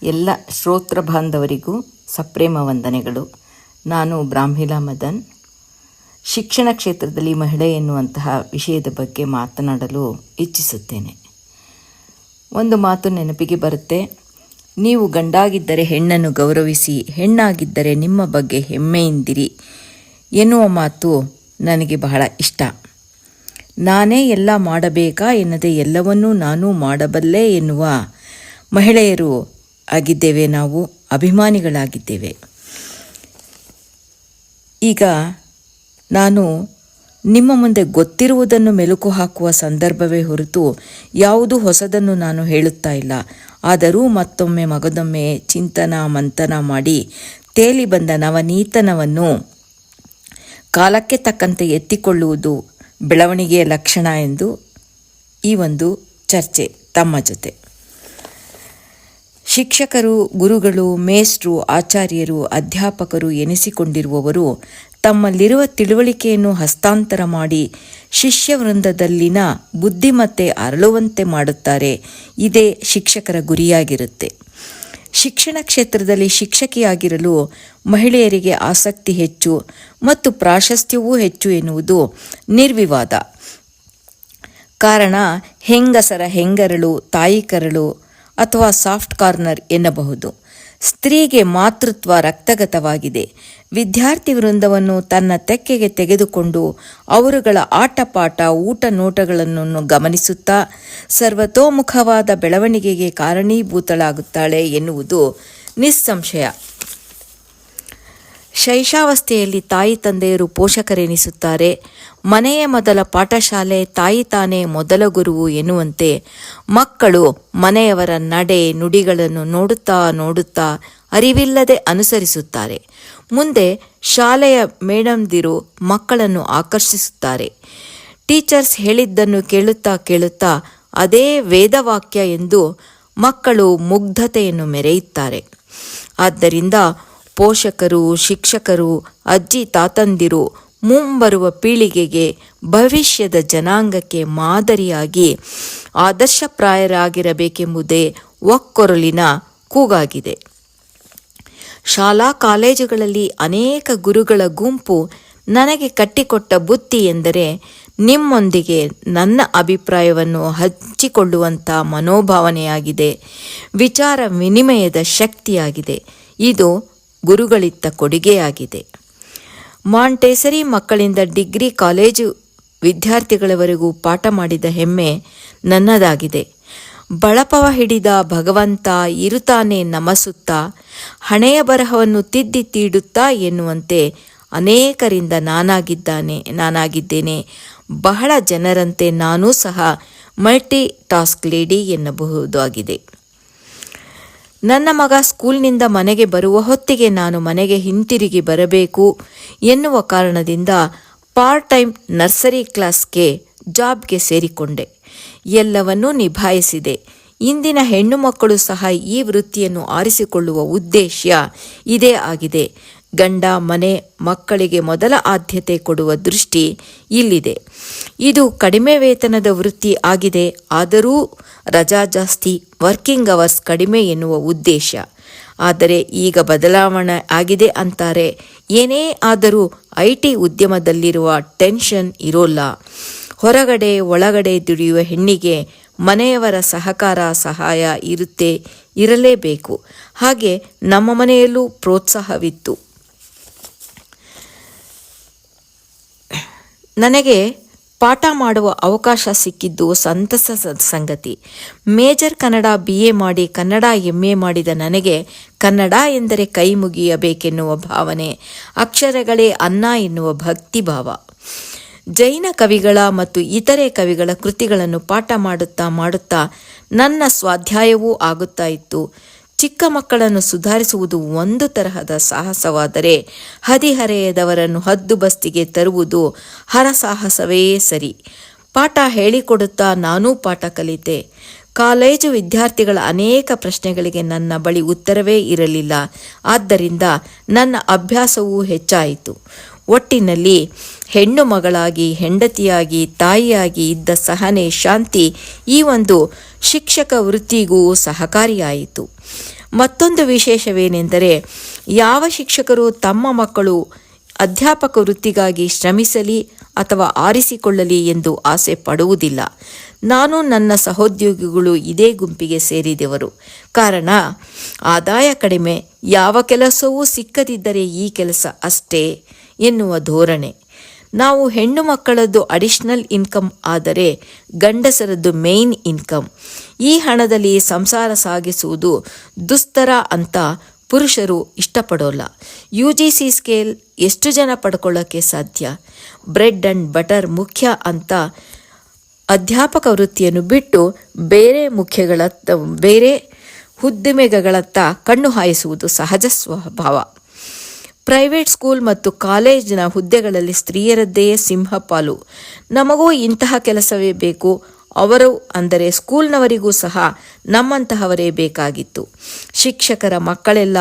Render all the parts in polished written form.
ಎಲ್ಲ ಶ್ರೋತೃ ಬಾಂಧವರಿಗೂ ಸಪ್ರೇಮ ವಂದನೆಗಳು. ನಾನು ಬ್ರಾಹ್ಮಿಲಾ ಮದನ್. ಶಿಕ್ಷಣ ಕ್ಷೇತ್ರದಲ್ಲಿ ಮಹಿಳೆ ಎನ್ನುವಂತಹ ವಿಷಯದ ಬಗ್ಗೆ ಮಾತನಾಡಲು ಇಚ್ಛಿಸುತ್ತೇನೆ. ಒಂದು ಮಾತು ನೆನಪಿಗೆ ಬರುತ್ತೆ. ನೀವು ಗಂಡಾಗಿದ್ದರೆ ಹೆಣ್ಣನ್ನು ಗೌರವಿಸಿ, ಹೆಣ್ಣಾಗಿದ್ದರೆ ನಿಮ್ಮ ಬಗ್ಗೆ ಹೆಮ್ಮೆಯಿಂದಿರಿ ಎನ್ನುವ ಮಾತು ನನಗೆ ಬಹಳ ಇಷ್ಟ. ನಾನೇ ಎಲ್ಲ ಮಾಡಬೇಕಾ ಎನ್ನದೆ ಎಲ್ಲವನ್ನೂ ನಾನು ಮಾಡಬಲ್ಲೆ ಎನ್ನುವ ಮಹಿಳೆಯರು ಆಗಿದ್ದೇವೆ. ನಾವು ಅಭಿಮಾನಿಗಳಾಗಿದ್ದೇವೆ. ಈಗ ನಾನು ನಿಮ್ಮ ಮುಂದೆ ಗೊತ್ತಿರುವುದನ್ನು ಮೆಲುಕು ಹಾಕುವ ಸಂದರ್ಭವೇ ಹೊರತು ಯಾವುದು ಹೊಸದನ್ನು ನಾನು ಹೇಳುತ್ತಾ ಇಲ್ಲ. ಆದರೂ ಮತ್ತೊಮ್ಮೆ ಮಗದೊಮ್ಮೆ ಚಿಂತನ ಮಂಥನ ಮಾಡಿ ತೇಲಿ ಬಂದ ನವನೀತನವನ್ನು ಕಾಲಕ್ಕೆ ತಕ್ಕಂತೆ ಎತ್ತಿಕೊಳ್ಳುವುದು ಬೆಳವಣಿಗೆಯ ಲಕ್ಷಣ ಎಂದು ಈ ಒಂದು ಚರ್ಚೆ ತಮ್ಮ ಜೊತೆ. ಶಿಕ್ಷಕರು, ಗುರುಗಳು, ಮೇಷ್ಟ್ರು, ಆಚಾರ್ಯರು, ಅಧ್ಯಾಪಕರು ಎನಿಸಿಕೊಂಡಿರುವವರು ತಮ್ಮಲ್ಲಿರುವ ತಿಳುವಳಿಕೆಯನ್ನು ಹಸ್ತಾಂತರ ಮಾಡಿ ಶಿಷ್ಯವೃಂದದಲ್ಲಿನ ಬುದ್ಧಿಮತ್ತೆ ಅರಳುವಂತೆ ಮಾಡುತ್ತಾರೆ. ಇದೇ ಶಿಕ್ಷಕರ ಗುರಿಯಾಗಿರುತ್ತೆ. ಶಿಕ್ಷಣ ಕ್ಷೇತ್ರದಲ್ಲಿ ಶಿಕ್ಷಕಿಯಾಗಿರಲು ಮಹಿಳೆಯರಿಗೆ ಆಸಕ್ತಿ ಹೆಚ್ಚು ಮತ್ತು ಪ್ರಾಶಸ್ತ್ಯವೂ ಹೆಚ್ಚು ಎನ್ನುವುದು ನಿರ್ವಿವಾದ. ಕಾರಣ ಹೆಂಗಸರ ಹೆಂಗರಳು, ತಾಯಿ ಕರಳು ಅಥವಾ ಸಾಫ್ಟ್ ಕಾರ್ನರ್ ಎನ್ನಬಹುದು. ಸ್ತ್ರೀಗೆ ಮಾತೃತ್ವ ರಕ್ತಗತವಾಗಿದೆ. ವಿದ್ಯಾರ್ಥಿ ವೃಂದವನ್ನು ತನ್ನ ತೆಕ್ಕೆಗೆ ತೆಗೆದುಕೊಂಡು ಅವರುಗಳ ಆಟಪಾಠ, ಊಟ ನೋಟಗಳನ್ನು ಗಮನಿಸುತ್ತಾ ಸರ್ವತೋಮುಖವಾದ ಬೆಳವಣಿಗೆಗೆ ಕಾರಣೀಭೂತಳಾಗುತ್ತಾಳೆ ಎನ್ನುವುದು ನಿಸ್ಸಂಶಯ. ಶೈಶಾವಸ್ಥೆಯಲ್ಲಿ ತಾಯಿ ತಂದೆಯರು ಪೋಷಕರೆನಿಸುತ್ತಾರೆ. ಮನೆಯೇ ಮೊದಲ ಪಾಠಶಾಲೆ, ತಾಯಿ ತಾನೇ ಮೊದಲ ಗುರುವು ಎನ್ನುವಂತೆ ಮಕ್ಕಳು ಮನೆಯವರ ನಡೆ ನುಡಿಗಳನ್ನು ನೋಡುತ್ತಾ ನೋಡುತ್ತಾ ಅರಿವಿಲ್ಲದೆ ಅನುಸರಿಸುತ್ತಾರೆ. ಮುಂದೆ ಶಾಲೆಯ ಮೇಡಂದಿರು ಮಕ್ಕಳನ್ನು ಆಕರ್ಷಿಸುತ್ತಾರೆ. ಟೀಚರ್ಸ್ ಹೇಳಿದ್ದನ್ನು ಕೇಳುತ್ತಾ ಕೇಳುತ್ತಾ ಅದೇ ವೇದವಾಕ್ಯ ಎಂದು ಮಕ್ಕಳು ಮುಗ್ಧತೆಯನ್ನು ಮೆರೆಯುತ್ತಾರೆ. ಆದ್ದರಿಂದ ಪೋಷಕರು, ಶಿಕ್ಷಕರು, ಅಜ್ಜಿ ತಾತಂದಿರು ಮುಂಬರುವ ಪೀಳಿಗೆಗೆ, ಭವಿಷ್ಯದ ಜನಾಂಗಕ್ಕೆ ಮಾದರಿಯಾಗಿ ಆದರ್ಶಪ್ರಾಯರಾಗಿರಬೇಕೆಂಬುದೇ ಒಕ್ಕೊರಲಿನ ಕೂಗಾಗಿದೆ. ಶಾಲಾ ಕಾಲೇಜುಗಳಲ್ಲಿ ಅನೇಕ ಗುರುಗಳ ಗುಂಪು ನನಗೆ ಕಟ್ಟಿಕೊಟ್ಟ ಬುತ್ತಿ ಎಂದರೆ ನಿಮ್ಮೊಂದಿಗೆ ನನ್ನ ಅಭಿಪ್ರಾಯವನ್ನು ಹಂಚಿಕೊಳ್ಳುವಂಥ ಮನೋಭಾವನೆಯಾಗಿದೆ. ವಿಚಾರ ವಿನಿಮಯದ ಶಕ್ತಿಯಾಗಿದೆ. ಇದು ಗುರುಗಳಿತ್ತ ಕೊಡುಗೆಯಾಗಿದೆ. ಮಾಂಟೆಸರಿ ಮಕ್ಕಳಿಂದ ಡಿಗ್ರಿ ಕಾಲೇಜು ವಿದ್ಯಾರ್ಥಿಗಳವರೆಗೂ ಪಾಠ ಮಾಡಿದ ಹೆಮ್ಮೆ ನನ್ನದಾಗಿದೆ. ಬಳಪವ ಹಿಡಿದ ಭಗವಂತ ಇರುತ್ತಾನೆ ನಮಸುತ್ತಾ, ಹಣೆಯ ಬರಹವನ್ನು ತಿದ್ದಿ ತೀಡುತ್ತಾ ಎನ್ನುವಂತೆ ಅನೇಕರಿಂದ ನಾನಾಗಿದ್ದೇನೆ. ಬಹಳ ಜನರಂತೆ ನಾನೂ ಸಹ ಮಲ್ಟಿ ಟಾಸ್ಕ್ ಲೇಡಿ ಎನ್ನಬಹುದಾಗಿದೆ. ನನ್ನ ಮಗ ಸ್ಕೂಲ್ನಿಂದ ಮನೆಗೆ ಬರುವ ಹೊತ್ತಿಗೆ ನಾನು ಮನೆಗೆ ಹಿಂತಿರುಗಿ ಬರಬೇಕು ಎನ್ನುವ ಕಾರಣದಿಂದ ಪಾರ್ಟ್ ಟೈಮ್ ನರ್ಸರಿ ಕ್ಲಾಸ್ಗೆ ಜಾಬ್ಗೆ ಸೇರಿಕೊಂಡೆ. ಎಲ್ಲವನ್ನೂ ನಿಭಾಯಿಸಿದೆ. ಇಂದಿನ ಹೆಣ್ಣು ಮಕ್ಕಳು ಸಹ ಈ ವೃತ್ತಿಯನ್ನು ಆರಿಸಿಕೊಳ್ಳುವ ಉದ್ದೇಶ ಇದೇ ಆಗಿದೆ. ಗಂಡ, ಮನೆ, ಮಕ್ಕಳಿಗೆ ಮೊದಲ ಆದ್ಯತೆ ಕೊಡುವ ದೃಷ್ಟಿ ಇಲ್ಲಿದೆ. ಇದು ಕಡಿಮೆ ವೇತನದ ವೃತ್ತಿ ಆಗಿದೆ. ಆದರೂ ರಜಾ ಜಾಸ್ತಿ, ವರ್ಕಿಂಗ್ ಅವರ್ಸ್ ಕಡಿಮೆ ಎನ್ನುವ ಉದ್ದೇಶ. ಆದರೆ ಈಗ ಬದಲಾವಣೆ ಆಗಿದೆ ಅಂತಾರೆ. ಏನೇ ಆದರೂ IT ಉದ್ಯಮದಲ್ಲಿರುವ ಟೆನ್ಷನ್ ಇರೋಲ್ಲ. ಹೊರಗಡೆ ಒಳಗಡೆ ದುಡಿಯುವ ಹೆಣ್ಣಿಗೆ ಮನೆಯವರ ಸಹಾಯ ಇರಲೇಬೇಕು. ಹಾಗೆ ನಮ್ಮ ಮನೆಯಲ್ಲೂ ಪ್ರೋತ್ಸಾಹವಿತ್ತು. ನನಗೆ ಪಾಠ ಮಾಡುವ ಅವಕಾಶ ಸಿಕ್ಕಿದ್ದು ಸಂತಸದ ಸಂಗತಿ. ಮೇಜರ್ ಕನ್ನಡ BA ಮಾಡಿ ಕನ್ನಡ MA ಮಾಡಿದ ನನಗೆ ಕನ್ನಡ ಎಂದರೆ ಕೈ ಮುಗಿಯಬೇಕೆನ್ನುವ ಭಾವನೆ, ಅಕ್ಷರಗಳೇ ಅನ್ನ ಎನ್ನುವ ಭಕ್ತಿ ಭಾವ. ಜೈನ ಕವಿಗಳ ಮತ್ತು ಇತರೆ ಕವಿಗಳ ಕೃತಿಗಳನ್ನು ಪಾಠ ಮಾಡುತ್ತಾ ನನ್ನ ಸ್ವಾಧ್ಯಾಯವೂ ಆಗುತ್ತಾ ಇತ್ತು. ಚಿಕ್ಕ ಮಕ್ಕಳನ್ನು ಸುಧಾರಿಸುವುದು ಒಂದು ತರಹದ ಸಾಹಸವಾದರೆ ಹದಿಹರೆಯದವರನ್ನು ಹದ್ದುಬಸ್ತಿಗೆ ತರುವುದು ಹರಸಾಹಸವೇ ಸರಿ. ಪಾಠ ಹೇಳಿಕೊಡುತ್ತಾ ನಾನೂ ಪಾಠ ಕಲಿತೆ. ಕಾಲೇಜು ವಿದ್ಯಾರ್ಥಿಗಳ ಅನೇಕ ಪ್ರಶ್ನೆಗಳಿಗೆ ನನ್ನ ಬಳಿ ಉತ್ತರವೇ ಇರಲಿಲ್ಲ. ಆದ್ದರಿಂದ ನನ್ನ ಅಭ್ಯಾಸವೂ ಹೆಚ್ಚಾಯಿತು. ಒಟ್ಟಿನಲ್ಲಿ ಹೆಣ್ಣು ಮಗಳಾಗಿ, ಹೆಂಡತಿಯಾಗಿ, ತಾಯಿಯಾಗಿ ಇದ್ದ ಸಹನೆ, ಶಾಂತಿ ಈ ಒಂದು ಶಿಕ್ಷಕ ವೃತ್ತಿಗೂ ಸಹಕಾರಿಯಾಯಿತು. ಮತ್ತೊಂದು ವಿಶೇಷವೇನೆಂದರೆ, ಯಾವ ಶಿಕ್ಷಕರು ತಮ್ಮ ಮಕ್ಕಳು ಅಧ್ಯಾಪಕ ವೃತ್ತಿಗಾಗಿ ಶ್ರಮಿಸಲಿ ಅಥವಾ ಆರಿಸಿಕೊಳ್ಳಲಿ ಎಂದು ಆಸೆ ಪಡುವುದಿಲ್ಲ. ನಾನು ನನ್ನ ಸಹೋದ್ಯೋಗಿಗಳು ಇದೇ ಗುಂಪಿಗೆ ಸೇರಿದೆವರು. ಕಾರಣ, ಆದಾಯ ಕಡಿಮೆ, ಯಾವ ಕೆಲಸವೂ ಸಿಕ್ಕದಿದ್ದರೆ ಈ ಕೆಲಸ ಅಷ್ಟೇ ಎನ್ನುವ ಧೋರಣೆ. ನಾವು ಹೆಣ್ಣು ಮಕ್ಕಳದ್ದು ಅಡಿಷನಲ್ ಇನ್ಕಮ್ ಆದರೆ ಗಂಡಸರದ್ದು ಮೇನ್ ಇನ್ಕಮ್. ಈ ಹಣದಲ್ಲಿ ಸಂಸಾರ ಸಾಗಿಸುವುದು ದುಸ್ತರ ಅಂತ ಪುರುಷರು ಇಷ್ಟಪಡೋಲ್ಲ. UGC ಸ್ಕೇಲ್ ಎಷ್ಟು ಜನ ಪಡ್ಕೊಳ್ಳೋಕ್ಕೆ ಸಾಧ್ಯ? ಬ್ರೆಡ್ ಆ್ಯಂಡ್ ಬಟರ್ ಮುಖ್ಯ ಅಂತ ಅಧ್ಯಾಪಕ ವೃತ್ತಿಯನ್ನು ಬಿಟ್ಟು ಬೇರೆ ಉದ್ದಿಮೆಗಳತ್ತ ಕಣ್ಣು ಹಾಯಿಸುವುದು ಸಹಜ ಸ್ವಭಾವ. ಪ್ರೈವೇಟ್ ಸ್ಕೂಲ್ ಮತ್ತು ಕಾಲೇಜಿನ ಹುದ್ದೆಗಳಲ್ಲಿ ಸ್ತ್ರೀಯರದ್ದೇ ಸಿಂಹಪಾಲು. ನಮಗೂ ಇಂತಹ ಕೆಲಸವೇ ಬೇಕು. ಅವರು ಅಂದರೆ ಸ್ಕೂಲ್ನವರಿಗೂ ಸಹ ನಮ್ಮಂತಹವರೇ ಬೇಕಾಗಿತ್ತು. ಶಿಕ್ಷಕರ ಮಕ್ಕಳೆಲ್ಲ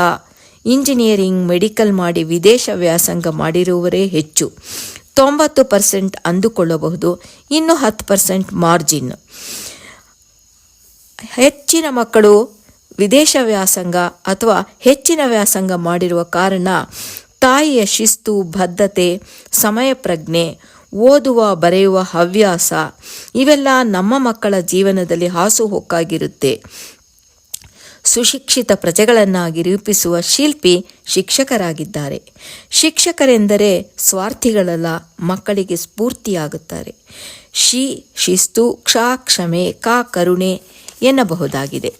ಇಂಜಿನಿಯರಿಂಗ್, ಮೆಡಿಕಲ್ ಮಾಡಿ ವಿದೇಶ ವ್ಯಾಸಂಗ ಮಾಡಿರುವವರೇ ಹೆಚ್ಚು. 90% ಅಂದುಕೊಳ್ಳಬಹುದು, ಇನ್ನು 10% ಮಾರ್ಜಿನ್. ಹೆಚ್ಚಿನ ಮಕ್ಕಳು ವಿದೇಶ ವ್ಯಾಸಂಗ ಅಥವಾ ಹೆಚ್ಚಿನ ವ್ಯಾಸಂಗ ಮಾಡಿರುವ ಕಾರಣ ತಾಯಿಯ ಶಿಸ್ತು, ಬದ್ಧತೆ, ಸಮಯ ಪ್ರಜ್ಞೆ, ಓದುವ ಬರೆಯುವ ಹವ್ಯಾಸ ಇವೆಲ್ಲ ನಮ್ಮ ಮಕ್ಕಳ ಜೀವನದಲ್ಲಿ ಹಾಸುಹೊಕ್ಕಾಗಿರುತ್ತೆ. ಸುಶಿಕ್ಷಿತ ಪ್ರಜೆಗಳನ್ನಾಗಿ ರೂಪಿಸುವ ಶಿಲ್ಪಿ ಶಿಕ್ಷಕರಾಗಿದ್ದಾರೆ. ಶಿಕ್ಷಕರೆಂದರೆ ಸ್ವಾರ್ಥಿಗಳಲ್ಲ, ಮಕ್ಕಳಿಗೆ ಸ್ಫೂರ್ತಿಯಾಗುತ್ತಾರೆ. ಶಿಸ್ತು, ಕ್ಷಮೆ, ಎನ್ನಬಹುದಾಗಿದೆ.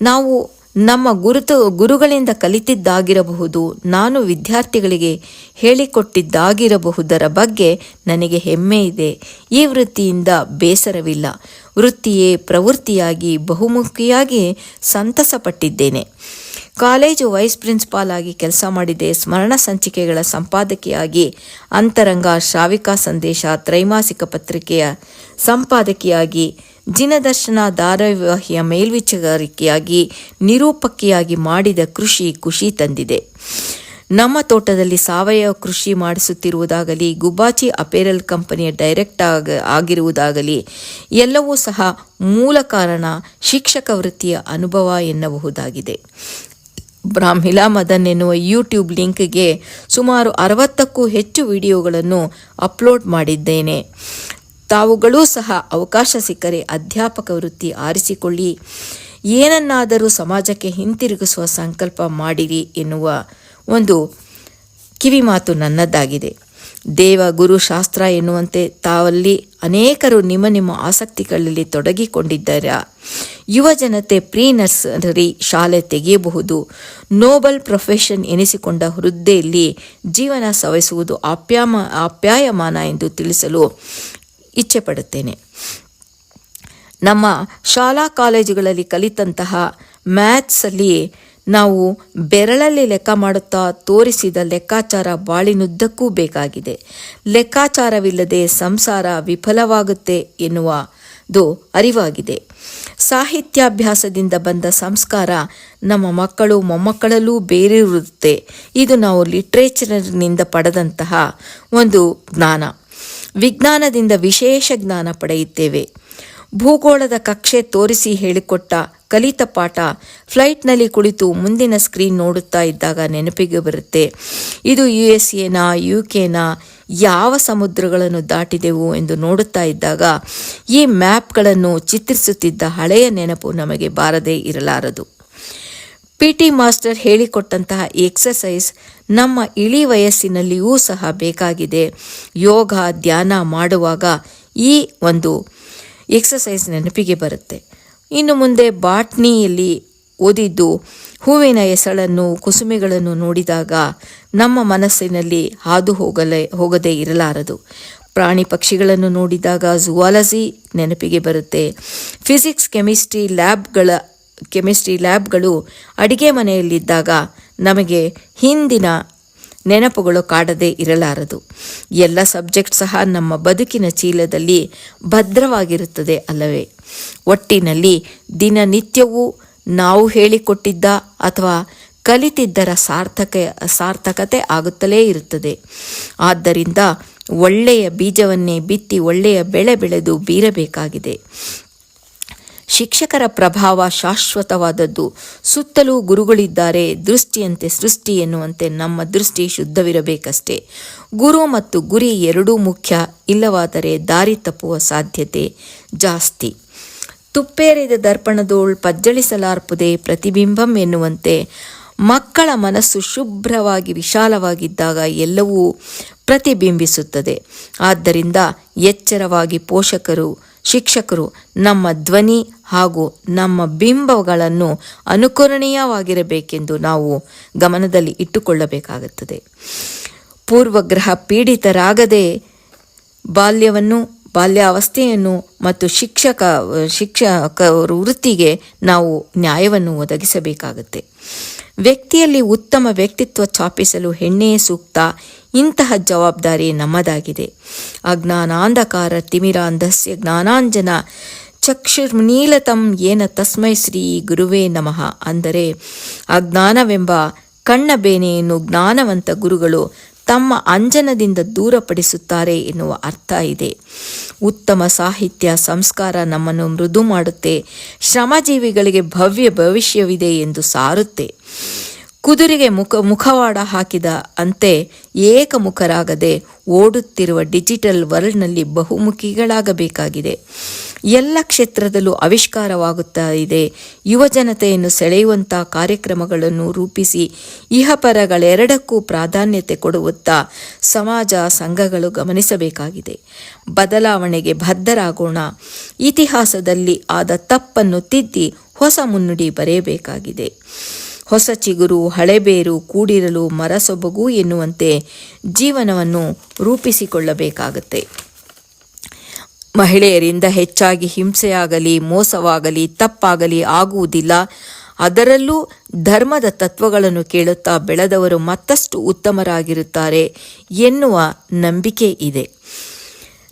ನಾವು ನಮ್ಮ ಗುರುಗಳಿಂದ ಕಲಿತಿದ್ದಾಗಿರಬಹುದು, ನಾನು ವಿದ್ಯಾರ್ಥಿಗಳಿಗೆ ಹೇಳಿಕೊಟ್ಟಿದ್ದಾಗಿರಬಹುದರ ಬಗ್ಗೆ ನನಗೆ ಹೆಮ್ಮೆ ಇದೆ. ಈ ವೃತ್ತಿಯಿಂದ ಬೇಸರವಿಲ್ಲ. ವೃತ್ತಿಯೇ ಪ್ರವೃತ್ತಿಯಾಗಿ ಬಹುಮುಖಿಯಾಗಿ ಸಂತಸಪಟ್ಟಿದ್ದೇನೆ. ಕಾಲೇಜು ವೈಸ್ ಪ್ರಿನ್ಸಿಪಾಲ್ ಆಗಿ ಕೆಲಸ ಮಾಡಿದೆ. ಸ್ಮರಣ ಸಂಚಿಕೆಗಳ ಸಂಪಾದಕಿಯಾಗಿ, ಅಂತರಂಗ, ಶ್ರಾವಿಕ ಸಂದೇಶ, ತ್ರೈಮಾಸಿಕ ಪತ್ರಿಕೆಯ ಸಂಪಾದಕಿಯಾಗಿ, ದಿನದರ್ಶನ ಧಾರಾವಾಹಿಯ ಮೇಲ್ವಿಚಾರಕಿಯಾಗಿ, ನಿರೂಪಕಿಯಾಗಿ ಮಾಡಿದ ಖುಷಿ ತಂದಿದೆ. ನಮ್ಮ ತೋಟದಲ್ಲಿ ಸಾವಯವ ಕೃಷಿ ಮಾಡಿಸುತ್ತಿರುವುದಾಗಲಿ, ಗುಬ್ಬಾಚಿ ಅಪೇರಲ್ ಕಂಪನಿಯ ಡೈರೆಕ್ಟರ್ ಆಗಿರುವುದಾಗಲಿ ಎಲ್ಲವೂ ಸಹ ಮೂಲ ಕಾರಣ ಶಿಕ್ಷಕ ವೃತ್ತಿಯ ಅನುಭವ ಎನ್ನಬಹುದಾಗಿದೆ. ಬ್ರಾಹ್ಮಿಲಾ ಮದನ್ ಎನ್ನುವ ಯೂಟ್ಯೂಬ್ ಲಿಂಕ್ಗೆ ಸುಮಾರು 60ಕ್ಕೂ ಹೆಚ್ಚು ವಿಡಿಯೋಗಳನ್ನು ಅಪ್ಲೋಡ್ ಮಾಡಿದ್ದೇನೆ. ತಾವುಗಳೂ ಸಹ ಅವಕಾಶ ಸಿಕ್ಕರೆ ಅಧ್ಯಾಪಕ ವೃತ್ತಿ ಆರಿಸಿಕೊಳ್ಳಿ, ಏನನ್ನಾದರೂ ಸಮಾಜಕ್ಕೆ ಹಿಂತಿರುಗಿಸುವ ಸಂಕಲ್ಪ ಮಾಡಿರಿ ಎನ್ನುವ ಒಂದು ಕಿವಿಮಾತು ನನ್ನದ್ದಾಗಿದೆ. ದೇವ ಗುರು ಶಾಸ್ತ್ರ ಎನ್ನುವಂತೆ ತಾವಲ್ಲಿ ಅನೇಕರು ನಿಮ್ಮ ಆಸಕ್ತಿಗಳಲ್ಲಿ ತೊಡಗಿಕೊಂಡಿದ್ದಾರೆ. ಯುವ ಜನತೆ ಪ್ರೀ ನರ್ಸರಿ ಶಾಲೆ ತೆಗೆಯಬಹುದು. ನೋಬಲ್ ಪ್ರೊಫೆಷನ್ ಎನಿಸಿಕೊಂಡ ಹುದ್ದೆಯಲ್ಲಿ ಜೀವನ ಸವಿಸುವುದು ಆಪ್ಯಾಯಮಾನ ಎಂದು ತಿಳಿಸಲು ಇಚ್ಛೆಪಡುತ್ತೇನೆ. ನಮ್ಮ ಶಾಲಾ ಕಾಲೇಜುಗಳಲ್ಲಿ ಕಲಿತಂತಹ ಮ್ಯಾಥ್ಸಲ್ಲಿ ನಾವು ಬೆರಳಲ್ಲಿ ಲೆಕ್ಕ ಮಾಡುತ್ತಾ ತೋರಿಸಿದ ಲೆಕ್ಕಾಚಾರ ಬಾಳಿನುದ್ದಕ್ಕೂ ಬೇಕಾಗಿದೆ. ಲೆಕ್ಕಾಚಾರವಿಲ್ಲದೆ ಸಂಸಾರ ವಿಫಲವಾಗುತ್ತೆ ಎನ್ನುವುದು ಅರಿವಾಗಿದೆ. ಸಾಹಿತ್ಯಾಭ್ಯಾಸದಿಂದ ಬಂದ ಸಂಸ್ಕಾರ ನಮ್ಮ ಮಕ್ಕಳು ಮೊಮ್ಮಕ್ಕಳಲ್ಲೂ ಬೇರಿರುತ್ತೆ. ಇದು ನಾವು ಲಿಟ್ರೇಚರ್ನಿಂದ ಪಡೆದಂತಹ ಒಂದು ಜ್ಞಾನ. ವಿಜ್ಞಾನದಿಂದ ವಿಶೇಷ ಜ್ಞಾನ ಪಡೆಯುತ್ತೇವೆ. ಭೂಗೋಳದ ಕಕ್ಷೆ ತೋರಿಸಿ ಹೇಳಿಕೊಟ್ಟ ಕಲಿತ ಪಾಠ ಫ್ಲೈಟ್ನಲ್ಲಿ ಕುಳಿತು ಮುಂದಿನ ಸ್ಕ್ರೀನ್ ನೋಡುತ್ತಾ ಇದ್ದಾಗ ನೆನಪಿಗೆ ಬರುತ್ತೆ. ಇದು USA UK ಯಾವ ಸಮುದ್ರಗಳನ್ನು ದಾಟಿದೆವು ಎಂದು ನೋಡುತ್ತಾ ಇದ್ದಾಗ ಈ ಮ್ಯಾಪ್ಗಳನ್ನು ಚಿತ್ರಿಸುತ್ತಿದ್ದ ಹಳೆಯ ನೆನಪು ನಮಗೆ ಬಾರದೇ ಇರಲಾರದು. PT ಮಾಸ್ಟರ್ ಹೇಳಿಕೊಟ್ಟಂತಹ ಎಕ್ಸಸೈಸ್ ನಮ್ಮ ಇಳಿ ವಯಸ್ಸಿನಲ್ಲಿಯೂ ಸಹ ಬೇಕಾಗಿದೆ. ಯೋಗ ಧ್ಯಾನ ಮಾಡುವಾಗ ಈ ಒಂದು ಎಕ್ಸಸೈಸ್ ನೆನಪಿಗೆ ಬರುತ್ತೆ. ಇನ್ನು ಮುಂದೆ ಬಾಟ್ನಿಯಲ್ಲಿ ಓದಿದ್ದು ಹೂವಿನ ಎಸಳನ್ನು, ಕುಸುಮೆಗಳನ್ನು ನೋಡಿದಾಗ ನಮ್ಮ ಮನಸ್ಸಿನಲ್ಲಿ ಹಾದು ಹೋಗದೇ ಇರಲಾರದು. ಪ್ರಾಣಿ ಪಕ್ಷಿಗಳನ್ನು ನೋಡಿದಾಗ ಝುವಾಲಜಿ ನೆನಪಿಗೆ ಬರುತ್ತೆ. ಫಿಸಿಕ್ಸ್, ಕೆಮಿಸ್ಟ್ರಿ ಲ್ಯಾಬ್ಗಳು ಅಡಿಗೆ ಮನೆಯಲ್ಲಿದ್ದಾಗ ನಮಗೆ ಹಿಂದಿನ ನೆನಪುಗಳು ಕಾಡದೇ ಇರಲಾರದು. ಎಲ್ಲ ಸಬ್ಜೆಕ್ಟ್ ಸಹ ನಮ್ಮ ಬದುಕಿನ ಚೀಲದಲ್ಲಿ ಭದ್ರವಾಗಿರುತ್ತದೆ ಅಲ್ಲವೇ? ಒಟ್ಟಿನಲ್ಲಿ ದಿನನಿತ್ಯವೂ ನಾವು ಹೇಳಿಕೊಟ್ಟಿದ್ದ ಅಥವಾ ಕಲಿತಿದ್ದರ ಸಾರ್ಥಕತೆ ಆಗುತ್ತಲೇ ಇರುತ್ತದೆ. ಆದ್ದರಿಂದ ಒಳ್ಳೆಯ ಬೀಜವನ್ನೇ ಬಿತ್ತಿ ಒಳ್ಳೆಯ ಬೆಳೆ ಬೆಳೆದು ಬೀರಬೇಕಾಗಿದೆ. ಶಿಕ್ಷಕರ ಪ್ರಭಾವ ಶಾಶ್ವತವಾದದ್ದು. ಸುತ್ತಲೂ ಗುರುಗಳಿದ್ದಾರೆ, ದೃಷ್ಟಿಯಂತೆ ಸೃಷ್ಟಿ ಎನ್ನುವಂತೆ ನಮ್ಮ ದೃಷ್ಟಿ ಶುದ್ಧವಿರಬೇಕಷ್ಟೇ. ಗುರು ಮತ್ತು ಗುರಿ ಎರಡೂ ಮುಖ್ಯ, ಇಲ್ಲವಾದರೆ ದಾರಿ ತಪ್ಪುವ ಸಾಧ್ಯತೆ ಜಾಸ್ತಿ. ತುಪ್ಪೇರಿದ ದರ್ಪಣದೋಳ್ ಪಜ್ಜಳಿಸಲಾರ್ಪುದೇ ಪ್ರತಿಬಿಂಬಂ ಎನ್ನುವಂತೆ ಮಕ್ಕಳ ಮನಸ್ಸು ಶುಭ್ರವಾಗಿ ವಿಶಾಲವಾಗಿದ್ದಾಗ ಎಲ್ಲವೂ ಪ್ರತಿಬಿಂಬಿಸುತ್ತದೆ. ಆದ್ದರಿಂದ ಎಚ್ಚರವಾಗಿ ಪೋಷಕರು, ಶಿಕ್ಷಕರು ನಮ್ಮ ಧ್ವನಿ ಹಾಗೂ ನಮ್ಮ ಬಿಂಬಗಳನ್ನು ಅನುಕರಣೀಯವಾಗಿರಬೇಕೆಂದು ನಾವು ಗಮನದಲ್ಲಿ ಇಟ್ಟುಕೊಳ್ಳಬೇಕಾಗುತ್ತದೆ. ಪೂರ್ವಗ್ರಹ ಪೀಡಿತರಾಗದೆ ಬಾಲ್ಯಾವಸ್ಥೆಯನ್ನು ಮತ್ತು ಶಿಕ್ಷಕ ವೃತ್ತಿಗೆ ನಾವು ನ್ಯಾಯವನ್ನು ಒದಗಿಸಬೇಕಾಗುತ್ತೆ. ವ್ಯಕ್ತಿಯಲ್ಲಿ ಉತ್ತಮ ವ್ಯಕ್ತಿತ್ವ ಛಾಪಿಸಲು ಹೆಣ್ಣೇ ಸೂಕ್ತ. ಇಂತಹ ಜವಾಬ್ದಾರಿ ನಮ್ಮದಾಗಿದೆ. ಅಜ್ಞಾನಾಂಧಕಾರ ತಿಮಿರಾಂಧಸ್ಯ ಜ್ಞಾನಾಂಜನ ಚಕ್ಷುರ್ನೀಲತಂ ಏನ ತಸ್ಮೈ ಶ್ರೀ ಗುರುವೇ ನಮಃ. ಅಂದರೆ ಅಜ್ಞಾನವೆಂಬ ಕಣ್ಣ ಬೇನೆಯನ್ನು ಜ್ಞಾನವಂತ ಗುರುಗಳು ತಮ್ಮ ಅಂಜನದಿಂದ ದೂರಪಡಿಸುತ್ತಾರೆ ಎನ್ನುವ ಅರ್ಥ ಇದೆ. ಉತ್ತಮ ಸಾಹಿತ್ಯ ಸಂಸ್ಕಾರ ನಮ್ಮನ್ನು ಮೃದು ಮಾಡುತ್ತೆ, ಶ್ರಮಜೀವಿಗಳಿಗೆ ಭವ್ಯ ಭವಿಷ್ಯವಿದೆ ಎಂದು ಸಾರುತ್ತೆ. ಕುದುರೆಗೆ ಮುಖವಾಡ ಹಾಕಿದ ಅಂತೆ ಏಕಮುಖರಾಗದೆ ಓಡುತ್ತಿರುವ ಡಿಜಿಟಲ್ ವರ್ಲ್ಡ್ನಲ್ಲಿ ಬಹುಮುಖಿಗಳಾಗಬೇಕಾಗಿದೆ. ಎಲ್ಲ ಕ್ಷೇತ್ರದಲ್ಲೂ ಆವಿಷ್ಕಾರವಾಗುತ್ತಾ ಇದೆ. ಯುವಜನತೆಯನ್ನು ಸೆಳೆಯುವಂಥ ಕಾರ್ಯಕ್ರಮಗಳನ್ನು ರೂಪಿಸಿ ಇಹಪರಗಳೆರಡಕ್ಕೂ ಪ್ರಾಧಾನ್ಯತೆ ಕೊಡುತ್ತಾ ಸಮಾಜ ಸಂಘಗಳು ಗಮನಿಸಬೇಕಾಗಿದೆ. ಬದಲಾವಣೆಗೆ ಬದ್ಧರಾಗೋಣ. ಇತಿಹಾಸದಲ್ಲಿ ಆದ ತಪ್ಪನ್ನು ತಿದ್ದಿ ಹೊಸ ಮುನ್ನುಡಿ ಬರೆಯಬೇಕಾಗಿದೆ. ಹೊಸ ಚಿಗುರು ಹಳೆಬೇರು ಕೂಡಿರಲು ಮರಸೊಬಗು ಎನ್ನುವಂತೆ ಜೀವನವನ್ನು ರೂಪಿಸಿಕೊಳ್ಳಬೇಕಾಗತ್ತೆ. ಮಹಿಳೆಯರಿಂದ ಹೆಚ್ಚಾಗಿ ಹಿಂಸೆಯಾಗಲಿ, ಮೋಸವಾಗಲಿ, ತಪ್ಪಾಗಲಿ ಆಗುವುದಿಲ್ಲ. ಅದರಲ್ಲೂ ಧರ್ಮದ ತತ್ವಗಳನ್ನು ಕೇಳುತ್ತಾ ಬೆಳೆದವರು ಮತ್ತಷ್ಟು ಉತ್ತಮರಾಗಿರುತ್ತಾರೆ ಎನ್ನುವ ನಂಬಿಕೆ ಇದೆ.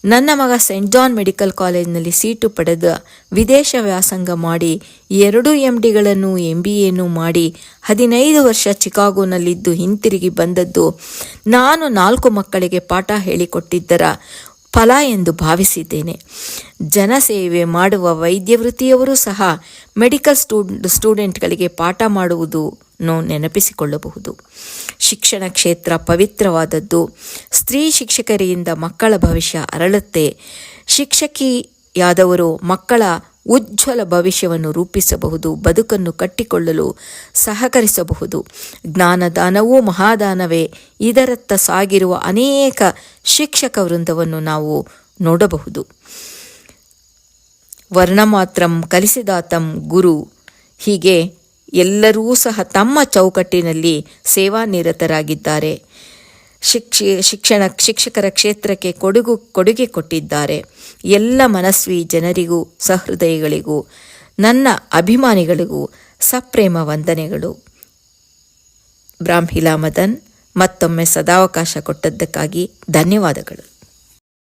ನನ್ನ ಮಗ ಸೆಂಟ್ ಜಾನ್ ಮೆಡಿಕಲ್ ಕಾಲೇಜಿನಲ್ಲಿ ಸೀಟು ಪಡೆದ ವಿದೇಶ ವ್ಯಾಸಂಗ ಮಾಡಿ 2 MDಗಳನ್ನು MBAನೂ ಮಾಡಿ 15 ವರ್ಷ ಚಿಕಾಗೋನಲ್ಲಿದ್ದು ಹಿಂತಿರುಗಿ ಬಂದದ್ದು ನಾನು 4 ಮಕ್ಕಳಿಗೆ ಪಾಠ ಹೇಳಿಕೊಟ್ಟಿದ್ದರ ಫಲ ಎಂದು ಭಾವಿಸಿದ್ದೇನೆ. ಜನಸೇವೆ ಮಾಡುವ ವೈದ್ಯ ವೃತ್ತಿಯವರೂ ಸಹ ಮೆಡಿಕಲ್ ಸ್ಟೂಡೆಂಟ್ಗಳಿಗೆ ಪಾಠ ಮಾಡುವುದನ್ನು ನೆನಪಿಸಿಕೊಳ್ಳಬಹುದು. ಶಿಕ್ಷಣ ಕ್ಷೇತ್ರ ಪವಿತ್ರವಾದದ್ದು. ಸ್ತ್ರೀ ಶಿಕ್ಷಕರಿಂದ ಮಕ್ಕಳ ಭವಿಷ್ಯ ಅರಳುತ್ತೆ. ಶಿಕ್ಷಕಿಯಾದವರು ಮಕ್ಕಳ ಉಜ್ವಲ ಭವಿಷ್ಯವನ್ನು ರೂಪಿಸಬಹುದು, ಬದುಕನ್ನು ಕಟ್ಟಿಕೊಳ್ಳಲು ಸಹಕರಿಸಬಹುದು. ಜ್ಞಾನದಾನವೂ ಮಹಾದಾನವೇ. ಇದರತ್ತ ಸಾಗಿರುವ ಅನೇಕ ಶಿಕ್ಷಕ ವೃಂದವನ್ನು ನಾವು ನೋಡಬಹುದು. ವರ್ಣಮಾತ್ರಂ ಕಲಿಸಿದಾತಂ ಗುರು. ಹೀಗೆ ಎಲ್ಲರೂ ಸಹ ತಮ್ಮ ಚೌಕಟ್ಟಿನಲ್ಲಿ ಸೇವಾನಿರತರಾಗಿದ್ದಾರೆ. ಶಿಕ್ಷಕರ ಕ್ಷೇತ್ರಕ್ಕೆ ಕೊಡುಗೆ ಕೊಟ್ಟಿದ್ದಾರೆ. ಎಲ್ಲ ಮನಸ್ವಿ ಜನರಿಗೂ ಸಹೃದಯಗಳಿಗೂ ನನ್ನ ಅಭಿಮಾನಿಗಳಿಗೂ ಸಪ್ರೇಮ ವಂದನೆಗಳು. ಬ್ರಾಹ್ಮಿಲಾ ಮದನ್, ಮತ್ತೊಮ್ಮೆ ಸದಾವಕಾಶ ಕೊಟ್ಟದ್ದಕ್ಕಾಗಿ ಧನ್ಯವಾದಗಳು.